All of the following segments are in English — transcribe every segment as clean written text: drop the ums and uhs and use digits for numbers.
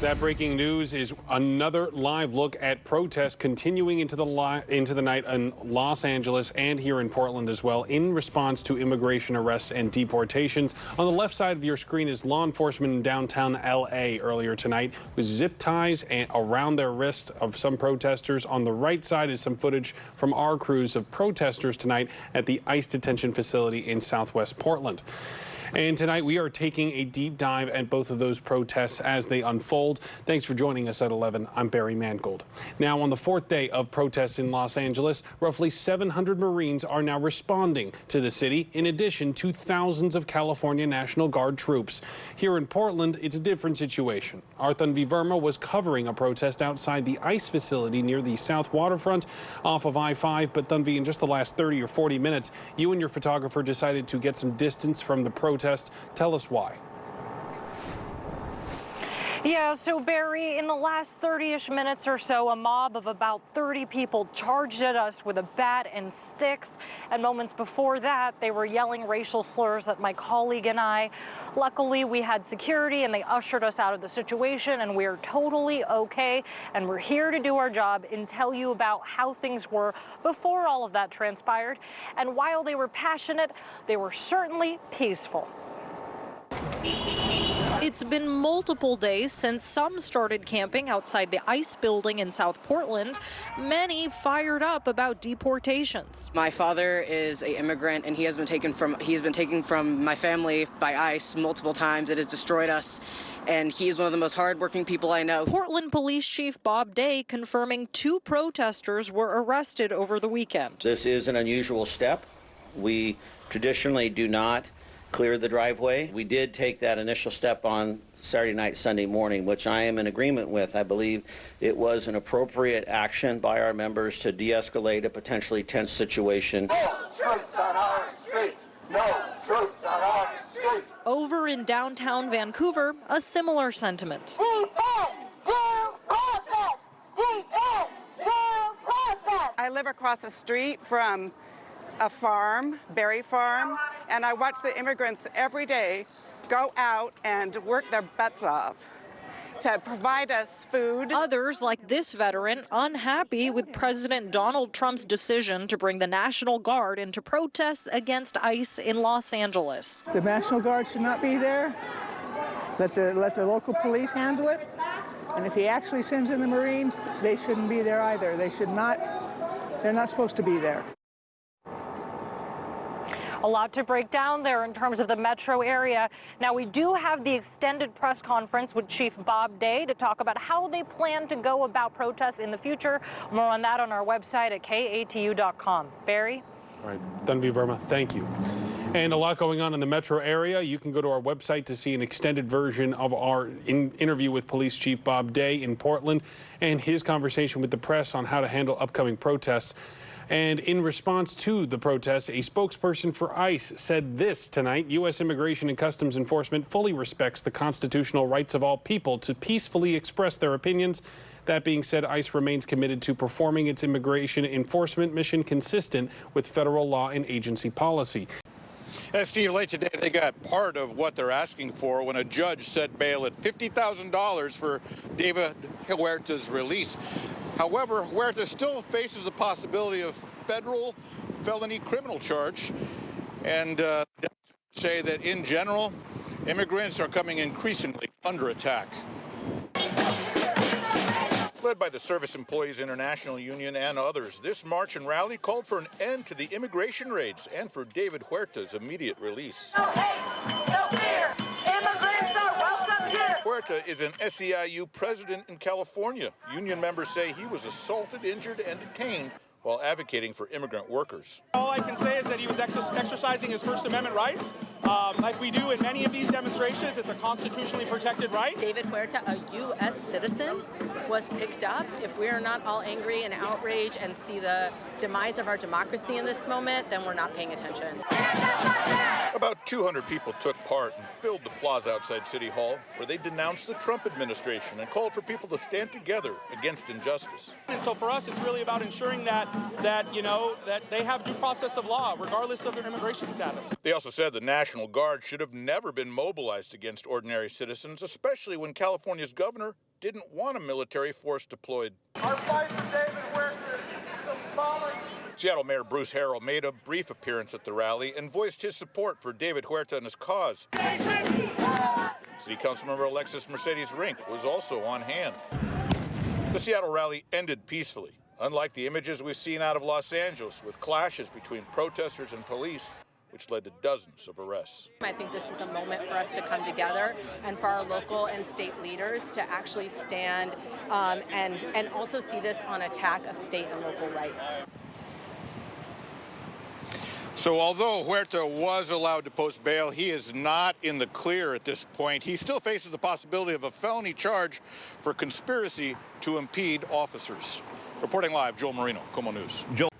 That breaking news is another live look at protests continuing into the night in Los Angeles and here in Portland as well in response to immigration arrests and deportations. On the left side of your screen is law enforcement in downtown L.A. earlier tonight with zip ties around their wrists of some protesters. On the right side is some footage from our crews of protesters tonight at the ICE detention facility in Southwest Portland. And tonight we are taking a deep dive at both of those protests as they unfold. Thanks for joining us at 11. I'm Barry Mangold. Now, on the fourth day of protests in Los Angeles, roughly 700 Marines are now responding to the city, in addition to thousands of California National Guard troops. Here in Portland, it's a different situation. Our Tanvi Verma was covering a protest outside the ICE facility near the South Waterfront off of I-5. But Tanvi, in just the last 30 or 40 minutes, you and your photographer decided to get some distance from the protest. Tell us why. Yeah, so Barry, in the last 30-ish minutes or so, a mob of about 30 people charged at us with a bat and sticks. And moments before that, they were yelling racial slurs at my colleague and I. Luckily, we had security and they ushered us out of the situation, and we're totally okay. And we're here to do our job and tell you about how things were before all of that transpired. And while they were passionate, they were certainly peaceful. It's been multiple days since some started camping outside the ICE building in South Portland, many fired up about deportations. My father is an immigrant, and he has been taken from my family by ICE multiple times. It has destroyed us, and he is one of the most hardworking people I know. Portland Police Chief Bob Day confirming 2 protesters were arrested over the weekend. This is an unusual step. We traditionally do not clear the driveway. We did take that initial step on Saturday night, Sunday morning, which I am in agreement with. I believe it was an appropriate action by our members to de-escalate a potentially tense situation. No troops on our streets! No troops on our streets! Over in downtown Vancouver, a similar sentiment. Defend due process! Defend due process! I live across the street from a farm, berry farm, and I watch the immigrants every day go out and work their butts off to provide us food. Others, like this veteran, unhappy with President Donald Trump's decision to bring the National Guard into protests against ICE in Los Angeles. The National Guard should not be there. Let the local police handle it. And if he actually sends in the Marines, they shouldn't be there either. They're not supposed to be there. A lot to break down there in terms of the metro area. Now, we do have the extended press conference with Chief Bob Day to talk about how they plan to go about protests in the future. More on that on our website at katu.com. Barry? All right, Tanvi Verma, thank you. And a lot going on in the metro area. You can go to our website to see an extended version of our interview with Police Chief Bob Day in Portland and his conversation with the press on how to handle upcoming protests. And in response to the protests, a spokesperson for ICE said this tonight: U.S. Immigration and Customs Enforcement fully respects the constitutional rights of all people to peacefully express their opinions. That being said, ICE remains committed to performing its immigration enforcement mission consistent with federal law and agency policy. Steve, late today, they got part of what they're asking for when a judge set bail at $50,000 for David Huerta's release. However, Huerta still faces the possibility of federal felony criminal charge, and say that in general, immigrants are coming increasingly under attack. Led by the Service Employees International Union and others, this march and rally called for an end to the immigration raids and for David Huerta's immediate release. No hate, no fear. Immigrants are welcome here. Huerta is an SEIU president in California. Union members say he was assaulted, injured, and detained while advocating for immigrant workers. All I can say is that he was exercising his First Amendment rights. Like we do in many of these demonstrations, it's a constitutionally protected right. David Huerta, a U.S. citizen, was picked up. If we're not all angry and outraged and see the demise of our democracy in this moment, then we're not paying attention. About 200 people took part and filled the plaza outside City Hall, where they denounced the Trump administration and called for people to stand together against injustice. And so for us, it's really about ensuring that that, that they have due process of law, regardless of their immigration status. They also said the National Guard should have never been mobilized against ordinary citizens, especially when California's governor didn't want a military force deployed. Our fight for David Huerta is symbolic. Seattle Mayor Bruce Harrell made a brief appearance at the rally and voiced his support for David Huerta and his cause. City Councilmember Alexis Mercedes Rink was also on hand. The Seattle rally ended peacefully, unlike the images we've seen out of Los Angeles with clashes between protesters and police, which led to dozens of arrests. I think this is a moment for us to come together and for our local and state leaders to actually stand and also see this on attack of state and local rights. So although Huerta was allowed to post bail, he is not in the clear at this point. He still faces the possibility of a felony charge for conspiracy to impede officers. Reporting live, Joel Marino, Como News. Joel.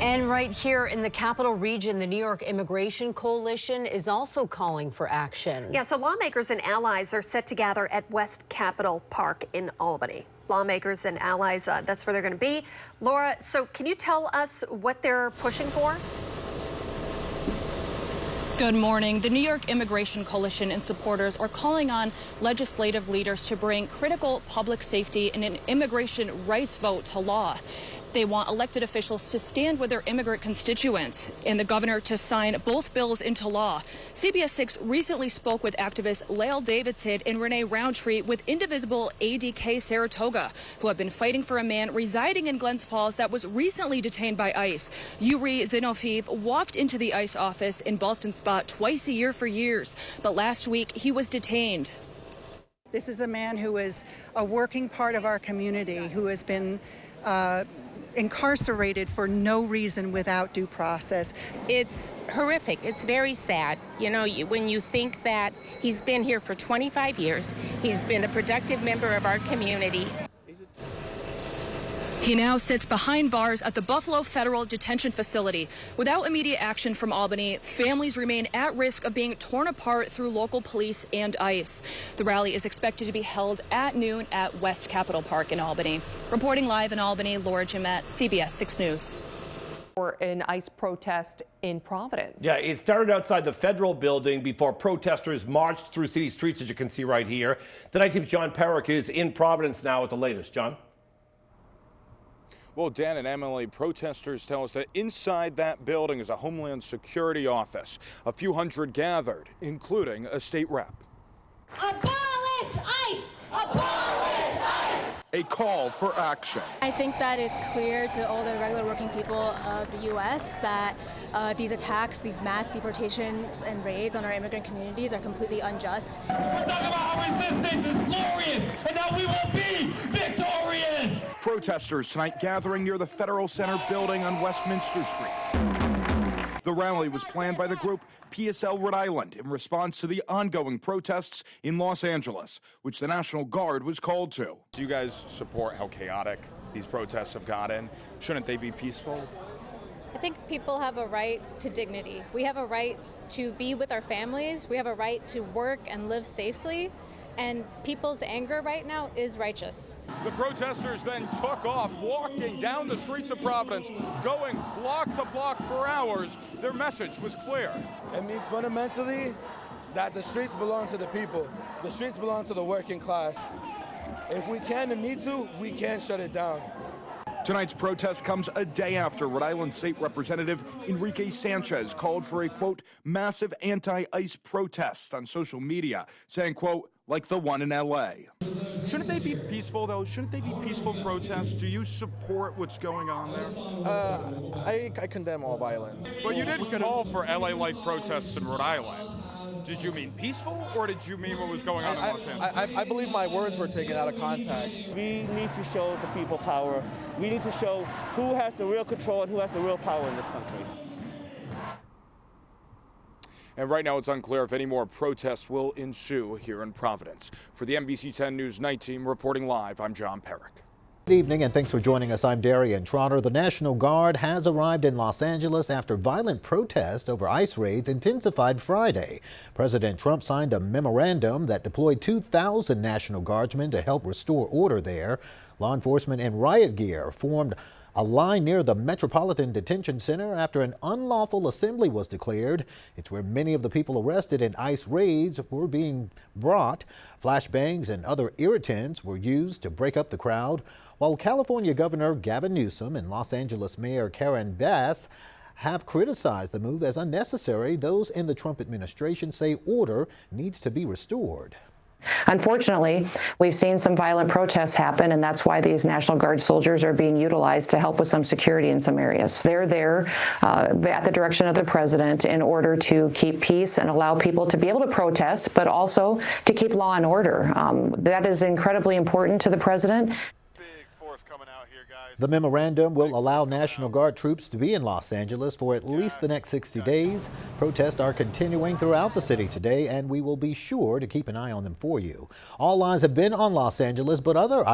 And right here in the capital region, the New York Immigration Coalition is also calling for action. Yeah, so lawmakers and allies are set to gather at West Capitol Park in Albany. Lawmakers and allies, that's where they're going to be. Laura, so can you tell us what they're pushing for? Good morning. The New York Immigration Coalition and supporters are calling on legislative leaders to bring critical public safety and an immigration rights vote to law. They want elected officials to stand with their immigrant constituents and the governor to sign both bills into law. CBS 6 recently spoke with activists Lael Davidson and Renee Roundtree with Indivisible ADK Saratoga, who have been fighting for a man residing in Glens Falls that was recently detained by ICE. Yuri Zinofiev walked into the ICE office in Ballston Spot twice a year for years, but last week he was detained. This is a man who is a working part of our community, who has been incarcerated for no reason without due process. It's horrific. It's very sad. You know, when you think that he's been here for 25 years, he's been a productive member of our community. He now sits behind bars at the Buffalo Federal Detention Facility. Without immediate action from Albany, families remain at risk of being torn apart through local police and ICE. The rally is expected to be held at noon at West Capitol Park in Albany. Reporting live in Albany, Laura Jimette, CBS 6 News. For an ICE protest in Providence. Yeah, it started outside the federal building before protesters marched through city streets, as you can see right here. The Night Team's John Perrick is in Providence now with the latest. John? Well, Dan and Emily, protesters tell us that inside that building is a Homeland Security office. A few hundred gathered, including a state rep. Abolish ICE! Abolish ICE! A call for action. I think that it's clear to all the regular working people of the U.S. that these attacks, these mass deportations and raids on our immigrant communities are completely unjust. We're talking about how resistance is glorious and how we will be victorious! Protesters tonight gathering near the Federal Center building on Westminster Street. The rally was planned by the group PSL Rhode Island in response to the ongoing protests in Los Angeles, which the National Guard was called to. Do you guys support how chaotic these protests have gotten? Shouldn't they be peaceful? I think people have a right to dignity. We have a right to be with our families. We have a right to work and live safely. And people's anger right now is righteous. The protesters then took off, walking down the streets of Providence, going block to block for hours. Their message was clear. It means fundamentally that the streets belong to the people. The streets belong to the working class. If we can and need to, we can shut it down. Tonight's protest comes a day after Rhode Island State Representative Enrique Sanchez called for a, quote, massive anti-ICE protest on social media, saying, quote, like the one in L.A. Shouldn't they be peaceful, though? Shouldn't they be peaceful protests? Do you support what's going on there? I condemn all violence. But you did call for L.A.-like protests in Rhode Island. Did you mean peaceful, or did you mean what was going on in Los Angeles? I believe my words were taken out of context. We need to show the people power. We need to show who has the real control and who has the real power in this country. And right now it's unclear if any more protests will ensue here in Providence. For the NBC 10 News Night Team reporting live, I'm John Perrick. Good evening and thanks for joining us. I'm Darian Trotter. The National Guard has arrived in Los Angeles after violent protest over ICE raids intensified Friday. President Trump signed a memorandum that deployed 2,000 National Guardsmen to help restore order there. Law enforcement in riot gear formed A line near the Metropolitan Detention Center after an unlawful assembly was declared. It's where many of the people arrested in ICE raids were being brought. Flashbangs and other irritants were used to break up the crowd. While California Governor Gavin Newsom and Los Angeles Mayor Karen Bass have criticized the move as unnecessary, those in the Trump administration say order needs to be restored. Unfortunately, we've seen some violent protests happen, and that's why these National Guard soldiers are being utilized to help with some security in some areas. They're there at the direction of the president in order to keep peace and allow people to be able to protest, but also to keep law and order. That is incredibly important to the president. The memorandum will allow National Guard troops to be in Los Angeles for at least the next 60 days. Protests are continuing throughout the city today, and we will be sure to keep an eye on them for you. All eyes have been on Los Angeles, but other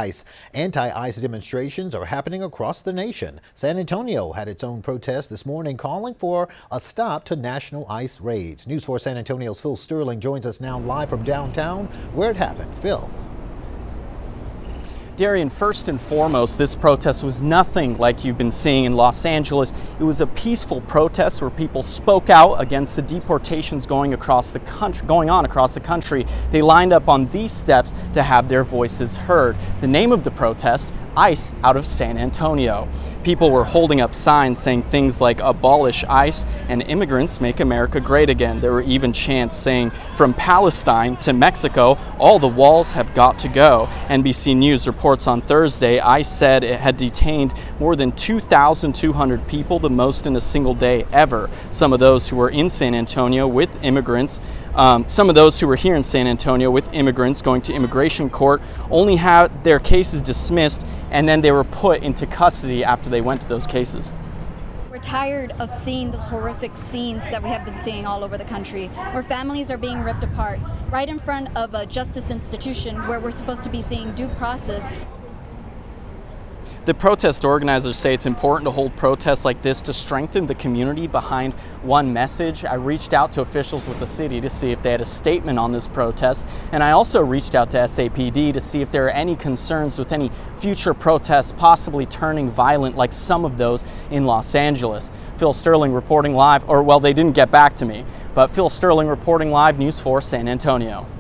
anti-ICE demonstrations are happening across the nation. San Antonio had its own protest this morning calling for a stop to national ICE raids. News 4 San Antonio's Phil Sterling joins us now live from downtown where it happened. Phil. Darian, first and foremost, this protest was nothing like you've been seeing in Los Angeles. It was a peaceful protest where people spoke out against the deportations going on across the country. They lined up on these steps to have their voices heard. The name of the protest, ICE out of San Antonio. People were holding up signs saying things like abolish ICE and immigrants make America great again. There were even chants saying from Palestine to Mexico, all the walls have got to go. NBC News reports on Thursday, ICE said it had detained more than 2,200 people, the most in a single day ever. Some of those who were in San Antonio with immigrants some of those who were here in San Antonio with immigrants going to immigration court only had their cases dismissed, and then they were put into custody after they went to those cases. We're tired of seeing those horrific scenes that we have been seeing all over the country, where families are being ripped apart right in front of a justice institution where we're supposed to be seeing due process. The protest organizers say it's important to hold protests like this to strengthen the community behind one message. I reached out to officials with the city to see if they had a statement on this protest, and I also reached out to SAPD to see if there are any concerns with any future protests possibly turning violent like some of those in Los Angeles. Phil Sterling reporting live, or well, they didn't get back to me, but Phil Sterling reporting live, News 4 San Antonio.